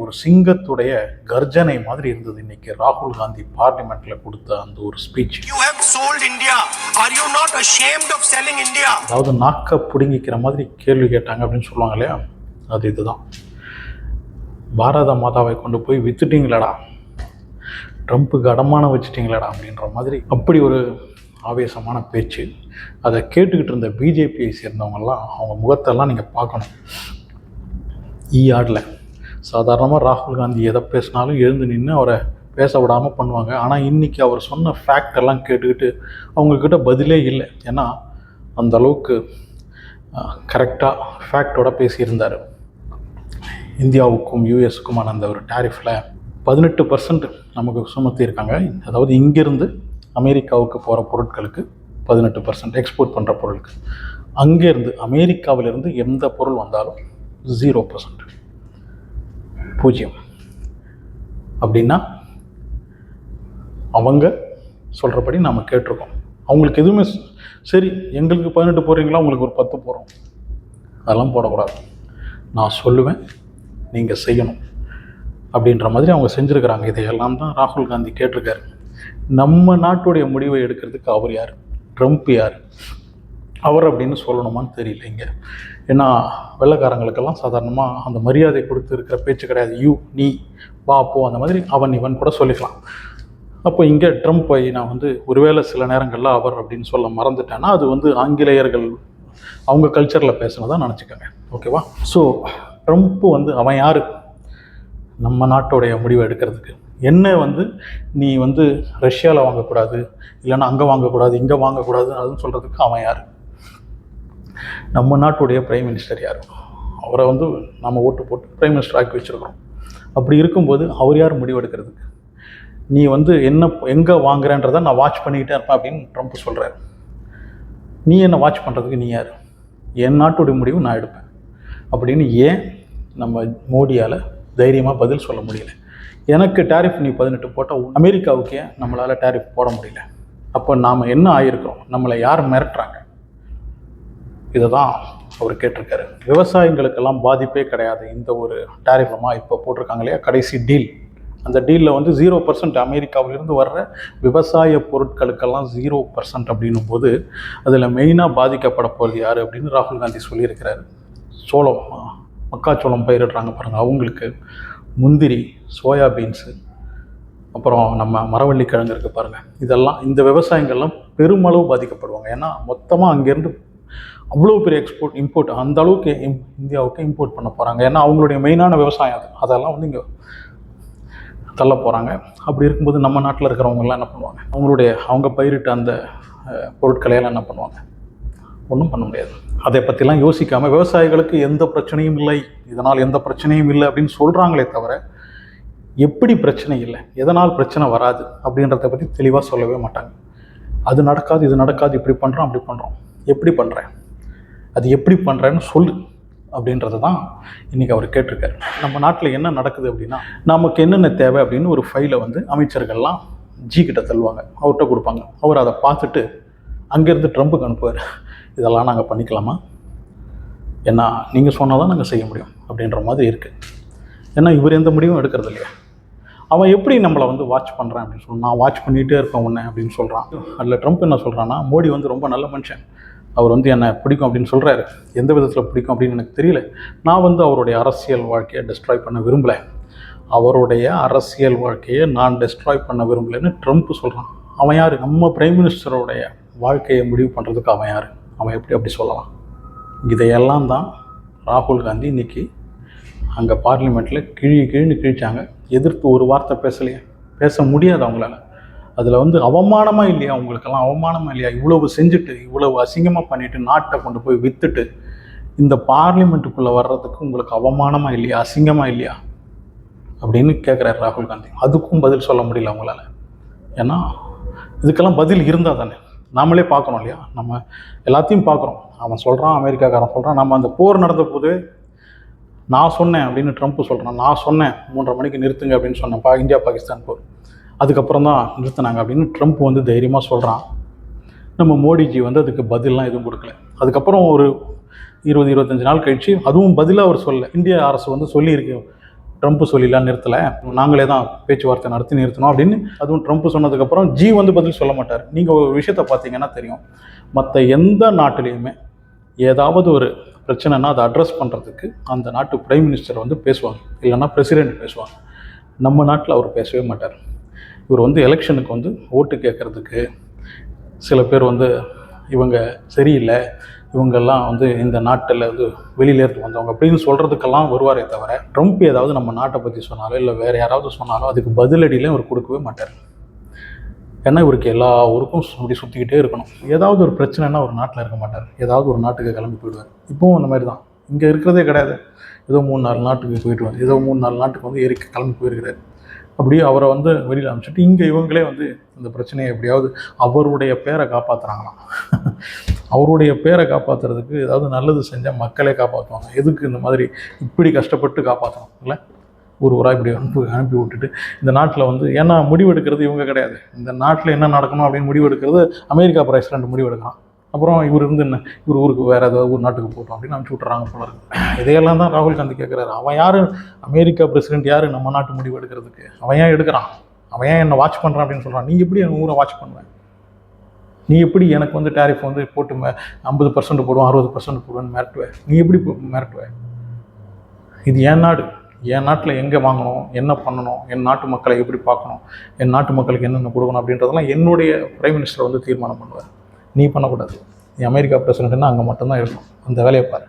ஒரு சிங்கத்துடைய கர்ஜனை மாதிரி இருந்தது இன்னைக்கு ராகுல் காந்தி பார்லிமெண்ட்ல கொடுத்த அந்த ஒரு speech. You have sold India. Are you not ashamed of selling India? அதாவது நாக்க புடுங்கிக்கிற மாதிரி கேள்வி கேட்டாங்க அப்படின்னு சொல்லுவாங்க இல்லையா, அது இதுதான். பாரத மாதாவை கொண்டு போய் வித்துட்டீங்களடா, ட்ரம்ப்புக்கு அடமானம் வச்சுட்டீங்களடா அப்படின்ற மாதிரி அப்படி ஒரு ஆவேசமான பேச்சு. அதை கேட்டுக்கிட்டு இருந்த பிஜேபியை சேர்ந்தவங்கெல்லாம் அவங்க முகத்தெல்லாம் நீங்கள் பார்க்கணும். ஈஆடில் சாதாரணமாக ராகுல் காந்தி எதை பேசினாலும் எழுந்து நின்று அவரை பேச விடாமல் பண்ணுவாங்க. ஆனால் இன்றைக்கி அவர் சொன்ன ஃபேக்ட் எல்லாம் கேட்டுக்கிட்டு அவங்கக்கிட்ட பதிலே இல்லை. ஏன்னா அந்த அளவுக்கு கரெக்டாக ஃபேக்டோட பேசியிருந்தார். இந்தியாவுக்கும் யூஎஸ்க்குமான அந்த ஒரு டேரிஃபில் 18% நமக்கு சுமத்தியிருக்காங்க. அதாவது இங்கேருந்து அமெரிக்காவுக்கு போகிற பொருட்களுக்கு 18% எக்ஸ்போர்ட் பண்ணுற பொருளுக்கு. அங்கேருந்து அமெரிக்காவிலிருந்து எந்த பொருள் வந்தாலும் 0%, 0. அப்படின்னா அவங்க சொல்கிறபடி நாம் கேட்டிருக்கோம். அவங்களுக்கு எதுவுமே சரி, எங்களுக்கு 18 போடுறீங்களா, உங்களுக்கு ஒரு 10 போகிறோம், அதெல்லாம் போடக்கூடாது, நான் சொல்லுவேன், நீங்கள் செய்யணும் அப்படின்ற மாதிரி அவங்க செஞ்சுருக்கிறாங்க. இதையெல்லாம் தான் ராகுல் காந்தி கேட்டிருக்காரு. நம்ம நாட்டுடைய முடிவை எடுக்கிறதுக்கு அவர் யார், ட்ரம்ப் யார், அவர் அப்படின்னு சொல்லணுமான்னு தெரியல இங்கே. ஏன்னா வெள்ளைக்காரங்களுக்கெல்லாம் சாதாரணமாக அந்த மரியாதை கொடுத்து இருக்கிற பேச்சு கிடையாது. யூ, நீ, வா, போ, அந்த மாதிரி அவன் இவன் கூட சொல்லிக்கலாம். அப்போ இங்கே ட்ரம்ப்பை நான் ஒருவேளை சில நேரங்களில் அவர் அப்படின்னு சொல்ல மறந்துட்டேன்னா அது ஆங்கிலேயர்கள் அவங்க கல்ச்சரில் பேசுனதான் நினச்சிக்கோங்க, ஓகேவா? ஸோ ட்ரம்ப்பு அவன் யார் நம்ம நாட்டோடைய முடிவை எடுக்கிறதுக்கு? என்ன நீ ரஷ்யாவில் வாங்கக்கூடாது, இல்லைன்னா அங்கே வாங்கக்கூடாது, இங்கே வாங்கக்கூடாது அதுன்னு சொல்கிறதுக்கு அவன் யார்? நம்ம நாட்டுடைய பிரைம் மினிஸ்டர் யார்? அவரை நம்ம ஓட்டு போட்டு பிரைம் மினிஸ்டர் ஆக்கி வச்சுருக்கிறோம். அப்படி இருக்கும்போது அவர் யார் முடிவு எடுக்கிறதுக்கு? நீ என்ன எங்கே வாங்குறேன்றதை நான் வாட்ச் பண்ணிக்கிட்டே இருப்பேன் அப்படின்னு ட்ரம்ப் சொல்கிறார். நீ என்ன வாட்ச் பண்ணுறதுக்கு நீ யார்? என் நாட்டுடைய முடிவு நான் எடுப்பேன் அப்படின்னு ஏன் நம்ம மோடியால் தைரியமாக பதில் சொல்ல முடியல? எனக்கு டேரிஃப் நீ 18 போட்டால் அமெரிக்காவுக்கு ஏன் நம்மளால் டேரிஃப் போட முடியல? அப்போ நாம் என்ன ஆகிருக்கிறோம்? நம்மளை யார் மிரட்டுறாங்க? இதை தான் அவர் கேட்டிருக்காரு. விவசாயிகளுக்கெல்லாம் பாதிப்பே கிடையாது இந்த ஒரு டேரிஃபமாக இப்போ போட்டிருக்காங்க இல்லையா, கடைசி டீல். அந்த டீலில் 0% அமெரிக்காவிலிருந்து வர்ற விவசாய பொருட்களுக்கெல்லாம் 0% அப்படின்னும் போது அதில் மெயினாக பாதிக்கப்பட போகிறது யார் அப்படின்னு ராகுல் காந்தி சொல்லியிருக்கிறாரு. சோளம், மக்காச்சோளம் பயிரிடுறாங்க பாருங்கள், அவங்களுக்கு, முந்திரி, சோயாபீன்ஸு, அப்புறம் நம்ம மரவள்ளி கிழங்கு இருக்குது பாருங்கள், இதெல்லாம் இந்த விவசாயிகள்லாம் பெருமளவு பாதிக்கப்படுவாங்க. ஏன்னா மொத்தமாக அங்கேருந்து அவ்வளோ பெரிய இம்போர்ட் அந்த அளவுக்கு இந்தியாவுக்கு இம்போர்ட் பண்ண போகிறாங்க. ஏன்னா அவங்களுடைய மெயினான விவசாயம் அதெல்லாம் இங்கே தள்ள போகிறாங்க. அப்படி இருக்கும்போது நம்ம நாட்டில் இருக்கிறவங்கெல்லாம் என்ன பண்ணுவாங்க? அவங்க பயிரிட்ட அந்த பொருட்களையெல்லாம் என்ன பண்ணுவாங்க? ஒன்றும் பண்ண முடியாது. அதை பற்றிலாம் யோசிக்காமல் விவசாயிகளுக்கு எந்த பிரச்சனையும் இல்லை, இதனால் எந்த பிரச்சனையும் இல்லை அப்படின்னு சொல்கிறாங்களே தவிர எப்படி பிரச்சனை இல்லை, எதனால் பிரச்சனை வராது அப்படின்றத பற்றி தெளிவாக சொல்லவே மாட்டாங்க. அது நடக்காது, இது நடக்காது, இப்படி பண்ணுறோம், அப்படி பண்ணுறோம், எப்படி பண்ணுறேன், அது எப்படி பண்ணுறேன்னு சொல்லு அப்படின்றது தான் இன்றைக்கி அவர் கேட்டிருக்காரு. நம்ம நாட்டில் என்ன நடக்குது அப்படின்னா, நமக்கு என்னென்ன தேவை அப்படின்னு ஒரு ஃபைலை அமைச்சர்கள்லாம் கிட்ட தள்ளுவாங்க, அவர்கிட்ட கொடுப்பாங்க. அவர் அதை பார்த்துட்டு அங்கேருந்து ட்ரம்ப்புக்கு அனுப்புவார். இதெல்லாம் நாங்கள் பண்ணிக்கலாமா, ஏன்னா நீங்கள் சொன்னால் தான் நாங்கள் செய்ய முடியும் அப்படின்ற மாதிரி இருக்குது. ஏன்னா இவர் எந்த முடிவும் எடுக்கிறது இல்லையா. அவன் எப்படி நம்மளை வாட்ச் பண்ணுறான் அப்படின்னு சொல்லி, நான் வாட்ச் பண்ணிகிட்டே இருப்பேன் உன்னை அப்படின்னு சொல்கிறான். அதில் ட்ரம்ப் என்ன சொல்கிறான்னா, மோடி ரொம்ப நல்ல மனுஷன், அவர் என்னை பிடிக்கும் அப்படின்னு சொல்கிறாரு. எந்த விதத்தில் பிடிக்கும் அப்படின்னு எனக்கு தெரியல. நான் அவருடைய அரசியல் வாழ்க்கையை டெஸ்ட்ராய் பண்ண விரும்பலை, அவருடைய அரசியல் வாழ்க்கையை நான் டெஸ்ட்ராய் பண்ண விரும்பலைன்னு ட்ரம்ப் சொல்கிறான். அவன் யார்? நம்ம பிரைம் மினிஸ்டருடைய வாழ்க்கையை முடிவு பண்ணுறதுக்கு அவன் யார்? அவன் எப்படி அப்படி சொல்லலாம்? இதையெல்லாம் தான் ராகுல் காந்தி இன்றைக்கி அங்கே பார்லிமெண்ட்டில் கிழின்னு கிழிச்சாங்க. எதிர்த்து ஒரு வார்த்தை பேசலையே, பேச முடியாது அவங்களால. அதில் அவமானமாக இல்லையா? அவங்களுக்கெல்லாம் அவமானமாக இல்லையா? இவ்வளவு செஞ்சுட்டு, இவ்வளவு அசிங்கமாக பண்ணிவிட்டு, நாட்டை கொண்டு போய் விற்றுட்டு இந்த பார்லிமெண்ட்டுக்குள்ளே வர்றதுக்கு உங்களுக்கு அவமானமாக இல்லையா, அசிங்கமாக இல்லையா அப்படின்னு கேட்குறாரு ராகுல் காந்தி. அதுக்கும் பதில் சொல்ல முடியல அவங்களால. ஏன்னா இதுக்கெல்லாம் பதில் இருந்தால் தானே நாமளே பார்க்கணும் இல்லையா? நம்ம எல்லாத்தையும் பார்க்குறோம். அவன் சொல்கிறான், அமெரிக்காக்காரன் சொல்கிறான், நம்ம அந்த போர் நடந்த போது நான் சொன்னேன் அப்படின்னு ட்ரம்ப் சொல்கிறான். நான் சொன்னேன் 3:30 மணிக்கு நிறுத்துங்க அப்படின்னு சொன்னேன், இந்தியா பாகிஸ்தான் போர், அதுக்கப்புறம் தான் நிறுத்தினாங்க அப்படின்னு ட்ரம்ப் தைரியமாக சொல்கிறான். நம்ம மோடிஜி அதுக்கு பதிலெலாம் எதுவும் கொடுக்கல. அதுக்கப்புறம் ஒரு 20-25 நாள் கழித்து அதுவும் பதிலாக அவர் சொல்ல, இந்திய அரசு சொல்லியிருக்கு, ட்ரம்ப் சொல்லிலாம் நிறுத்தலை, நாங்களே தான் பேச்சுவார்த்தை நடத்தி நிறுத்தணும் அப்படின்னு. அதுவும் ட்ரம்ப் சொன்னதுக்கப்புறம் வந்து பதில் சொல்ல மாட்டார். நீங்கள் ஒரு விஷயத்தை பார்த்தீங்கன்னா தெரியும், மற்ற எந்த நாட்டிலையுமே ஏதாவது ஒரு பிரச்சனைனா அதை அட்ரஸ் பண்ணுறதுக்கு அந்த நாட்டு பிரைம் மினிஸ்டர் வந்து பேசுவாங்க, இல்லைன்னா பிரசிடெண்ட் பேசுவாங்க. நம்ம நாட்டில் அவர் பேசவே மாட்டார். இவர் வந்து எலெக்ஷனுக்கு வந்து ஓட்டு கேட்குறதுக்கு சில பேர் வந்து இவங்க சரியில்லை, இவங்கெல்லாம் வந்து இந்த நாட்டில் வந்து வெளியிலேருந்து வந்தவங்க அப்படின்னு சொல்கிறதுக்கெல்லாம் வருவாரே தவிர, ட்ரம்ப் ஏதாவது நம்ம நாட்டை பற்றி சொன்னாலும் இல்லை வேறு யாராவது சொன்னாலும் அதுக்கு பதிலடியிலே இவர் கொடுக்கவே மாட்டார். ஏன்னா இவருக்கு எல்லா ஊருக்கும் அப்படி சுற்றிக்கிட்டே இருக்கணும். ஏதாவது ஒரு பிரச்சனைனா ஒரு நாட்டில் இருக்க மாட்டார், ஏதாவது ஒரு நாட்டுக்கு கிளம்பி போயிடுவார். இப்போவும் அந்த மாதிரி தான், இங்கே இருக்கிறதே கிடையாது. ஏதோ 3-4 நாட்டுக்கு போயிடுவார், ஏதோ 3-4 நாட்டுக்கு வந்து கிளம்பி போயிருக்கிறார். அப்படியே அவரை வந்து வெளியில் அனுப்பிச்சிட்டு இங்கே இவங்களே வந்து இந்த பிரச்சனையை எப்படியாவது அவருடைய பேரை காப்பாற்றுறாங்களாம். அவருடைய பேரை காப்பாற்றுறதுக்கு ஏதாவது நல்லது செஞ்சால் மக்களே காப்பாற்றுவாங்க. எதுக்கு இந்த மாதிரி இப்படி கஷ்டப்பட்டு காப்பாற்றணும் இல்லை? ஊராக இப்படி அனுப்பி விட்டுட்டு இந்த நாட்டில் வந்து, ஏன்னா முடிவெடுக்கிறது இவங்க கிடையாது. இந்த நாட்டில் என்ன நடக்கணும் அப்படின்னு முடிவெடுக்கிறது அமெரிக்கா பிரசிடெண்ட் முடிவெடுக்கலாம். அப்புறம் இவர் இருந்து என்ன, இவர் ஊருக்கு வேறு ஏதாவது ஒரு நாட்டுக்கு போட்டோம் அப்படின்னு அனுப்பிச்சி விட்றாங்க போல இருக்குது. இதையெல்லாம் தான் ராகுல் காந்தி கேட்குறாரு. அவன் யார், அமெரிக்கா பிரசிடெண்ட் யார் நம்ம நாட்டு முடிவு எடுக்கிறதுக்கு? அவன் ஏன் எடுக்கிறான்? அவன் ஏன் என்னை வாட்ச் பண்ணுறான் அப்படின்னு சொல்கிறான். நீ எப்படி என் ஊரை வாட்ச் பண்ணுவேன்? நீ எப்படி எனக்கு வந்து டேரிஃப் வந்து போட்டு 50% போடுவோம் 60% போடுவேன்னு மிரட்டுவேன்? நீ எப்படி மிரட்டுவேன்? இது என் நாடு, என் நாட்டில் எங்கே வாங்கணும், என்ன பண்ணணும், என் நாட்டு மக்களை எப்படி பார்க்கணும், என் நாட்டு மக்களுக்கு என்னென்ன கொடுக்கணும் அப்படின்றதெல்லாம் என்னுடைய பிரைம் மினிஸ்டர் வந்து தீர்மானம் பண்ணுவார். நீ பண்ணக்கூடாது. நீ அமெரிக்கா பிரசிடெண்ட்னா அங்கே மட்டும்தான் இருக்கும், அந்த வேலையை பாரு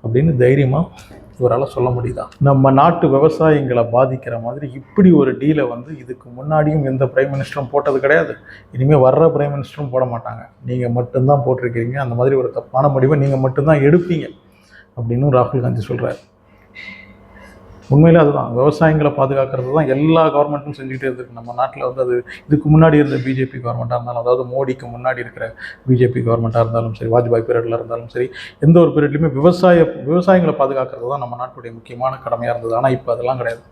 அப்படின்னு தைரியமாக இவரால் சொல்ல முடியுதா? நம்ம நாட்டு விவசாயிகளை பாதிக்கிற மாதிரி இப்படி ஒரு டீலை வந்து இதுக்கு முன்னாடியும் எந்த பிரைம் மினிஸ்டரும் போட்டது கிடையாது, இனிமேல் வர்ற பிரைம் மினிஸ்டரும் போட மாட்டாங்க. நீங்கள் மட்டும்தான் போட்டிருக்கீங்க, அந்த மாதிரி ஒரு தப்பான முடிவை நீங்கள் மட்டும்தான் எடுப்பீங்க அப்படின்னு ராகுல் காந்தி சொல்கிறார். உண்மையிலே அதுதான், விவசாயிகளை பாதுகாக்கிறது தான் எல்லா கவர்மெண்ட்டும் செஞ்சுக்கிட்டே இருந்திருக்கு நம்ம நாட்டில். வந்து அது இதுக்கு முன்னாடி இருந்த பிஜேபி கவர்மெண்ட்டாக இருந்தாலும், அதாவது மோடிக்கு முன்னாடி இருக்கிற பிஜேபி கவர்மெண்ட்டாக இருந்தாலும் சரி, வாஜ்பாய் பீரியடில் இருந்தாலும் சரி, எந்த ஒரு பீரியட்லையுமே விவசாயிகளை பாதுகாக்கிறது தான் நம்ம நாட்டுடைய முக்கியமான கடமையாக இருந்தது. ஆனால் இப்போ அதெல்லாம் கிடையாது.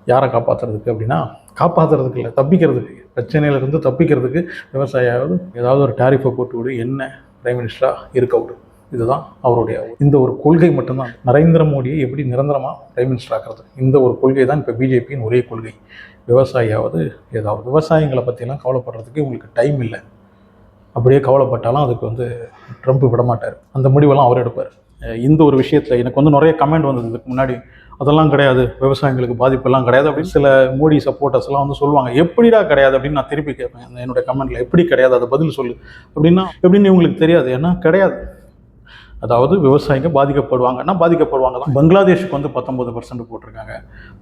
யாரை காப்பாற்றுறதுக்கு அப்படின்னா, காப்பாற்றுறதுக்கு இல்லை, தப்பிக்கிறதுக்கு, பிரச்சனையிலேருந்து தப்பிக்கிறதுக்கு விவசாயியாவது ஏதாவது ஒரு டேரிஃபை போட்டு விடு, என்ன பிரைம் மினிஸ்டராக இருக்க விடு. இதுதான் அவருடைய இந்த ஒரு கொள்கை மட்டும்தான் நரேந்திர மோடியை எப்படி நிரந்தரமாக பிரைம் மினிஸ்டர் ஆக்குறது. இந்த ஒரு கொள்கை தான் இப்போ பிஜேபியின் ஒரே கொள்கை. விவசாயியாவது ஏதாவது, விவசாயிகளை பற்றியெல்லாம் கவலைப்படுறதுக்கு உங்களுக்கு டைம் இல்லை. அப்படியே கவலைப்பட்டாலும் அதுக்கு வந்து ட்ரம்ப் விட மாட்டார், அந்த முடிவெல்லாம் அவர் எடுப்பார். இந்த ஒரு விஷயத்தில் எனக்கு வந்து நிறைய கமெண்ட் வந்தது இதுக்கு முன்னாடி, அதெல்லாம் கிடையாது, விவசாயிகளுக்கு பாதிப்பெல்லாம் கிடையாது அப்படின்னு சில மோடி சப்போர்ட்டர்ஸ்லாம் வந்து சொல்லுவாங்க. எப்படிடா கிடையாது அப்படின்னு நான் திருப்பி கேட்பேன் என்னுடைய கமெண்ட்டில், எப்படி கிடையாது, அதை பதில் சொல்லு அப்படின்னா எப்படின்னு இவங்களுக்கு தெரியாது. ஏன்னா கிடையாது, அதாவது விவசாயிங்க பாதிக்கப்படுவாங்கன்னா பாதிக்கப்படுவாங்க தான். பங்களாதேஷுக்கு வந்து 19% போட்டிருக்காங்க,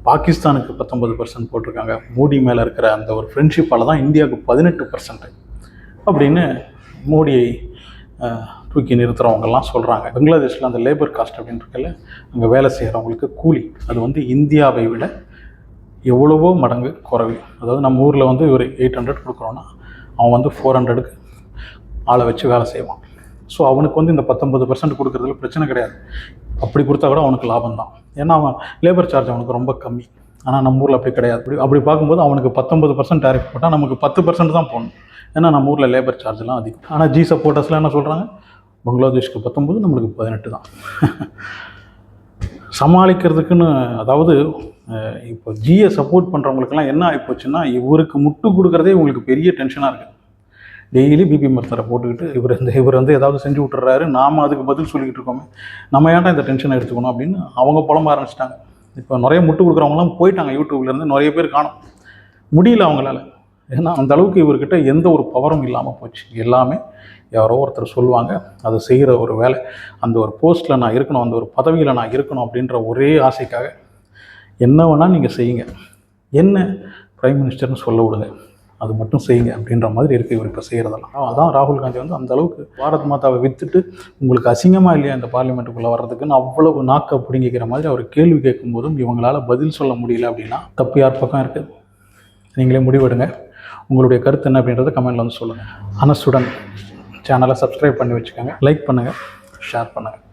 பாகிஸ்தானுக்கு 19% போட்டிருக்காங்க. மோடி மேலே இருக்கிற அந்த ஒரு ஃப்ரெண்ட்ஷிப்பால் தான் இந்தியாவுக்கு 18% அப்படின்னு மோடியை தூக்கி நிறுத்துகிறவங்கெல்லாம் சொல்கிறாங்க. பங்களாதேஷில் அந்த லேபர் காஸ்ட் அப்படின்னு இருக்கல, அங்கே வேலை செய்கிறவங்களுக்கு கூலி அது வந்து இந்தியாவை விட எவ்வளவோ மடங்கு குறைவு. அதாவது நம்ம ஊரில் வந்து ஒரு 800 கொடுக்குறோன்னா அவன் வந்து 400க்கு ஆளை வச்சு வேலை செய்வான். ஸோ அவனுக்கு வந்து இந்த 19% கொடுக்குறதுல பிரச்சனை கிடையாது. அப்படி கொடுத்தா கூட அவனுக்கு லாபம் தான், ஏன்னா அவன் லேபர் சார்ஜ் அவனுக்கு ரொம்ப கம்மி. ஆனால் நம்ம ஊரில் அப்படி கிடையாது. அப்படி பார்க்கும்போது அவனுக்கு 19% டேரிஃப் போட்டால் நமக்கு 10% தான் போகணும், ஏன்னா நம்ம ஊரில் லேபர் சார்ஜெலாம் அதிகம். ஆனால் ஜி சப்போர்ட்டர்ஸ்லாம் என்ன சொல்கிறாங்க, பங்களாதேஷ்க்கு 19 நம்மளுக்கு 18 தான். சமாளிக்கிறதுக்குன்னு, அதாவது இப்போ ஜியை சப்போர்ட் பண்ணுறவங்களுக்கெல்லாம் என்ன ஆகிப்போச்சுன்னா, இவருக்கு முட்டு கொடுக்குறதே இவங்களுக்கு பெரிய டென்ஷனாக இருக்குது. டெய்லி பிபி மருத்துவரை போட்டுக்கிட்டு இவர் வந்து ஏதாவது செஞ்சு விட்டுறாரு, நாம் அதுக்கு பதில் சொல்லிக்கிட்டு இருக்கோமே, நம்ம ஏன்டா இந்த டென்ஷனை எடுத்துக்கணும் அப்படின்னு அவங்க புலம்ப ஆரம்பிச்சிட்டாங்க. இப்போ நிறைய முட்டு கொடுக்குறவங்களாம் போயிட்டாங்க, யூடியூப்லேருந்து நிறைய பேர் காணும், முடியல அவங்களால. ஏன்னா அந்த அளவுக்கு இவர்கிட்ட எந்த ஒரு பவரும் இல்லாமல் போச்சு. எல்லாமே யாரோ ஒருத்தர் சொல்லுவாங்க, அதை செய்கிற ஒரு வேலை, அந்த ஒரு போஸ்ட்டில் நான் இருக்கணும், அந்த ஒரு பதவியில் நான் இருக்கணும் அப்படின்ற ஒரே ஆசைக்காக என்ன வேணால் நீங்கள் செய்யுங்க, என்ன பிரைம் மினிஸ்டர்னு சொல்ல விடுங்க, அது மட்டும் செய்யுங்க அப்படின்ற மாதிரி இருக்குது இவர் இப்போ செய்கிறதெல்லாம். அதான் ராகுல் காந்தி வந்து அந்த அளவுக்கு பாரத் மாதாவை விற்றுட்டு உங்களுக்கு அசிங்கமாக இல்லையா இந்த பார்லிமெண்ட்டுக்குள்ளே வர்றதுக்குன்னு அவ்வளவு நாக்கை பிடிங்கிக்கிற மாதிரி அவர் கேள்வி கேட்கும்போதும் இவங்களால் பதில் சொல்ல முடியல அப்படின்னா தப்பு யார் பக்கம் இருக்குது? நீங்களே முடிவெடுங்க. உங்களுடைய கருத்து என்ன அப்படின்றத கமெண்ட்டில் வந்து சொல்லுங்கள். அனசுடன் சேனலை சப்ஸ்கிரைப் பண்ணி வச்சுக்கோங்க, லைக் பண்ணுங்கள், ஷேர் பண்ணுங்கள்.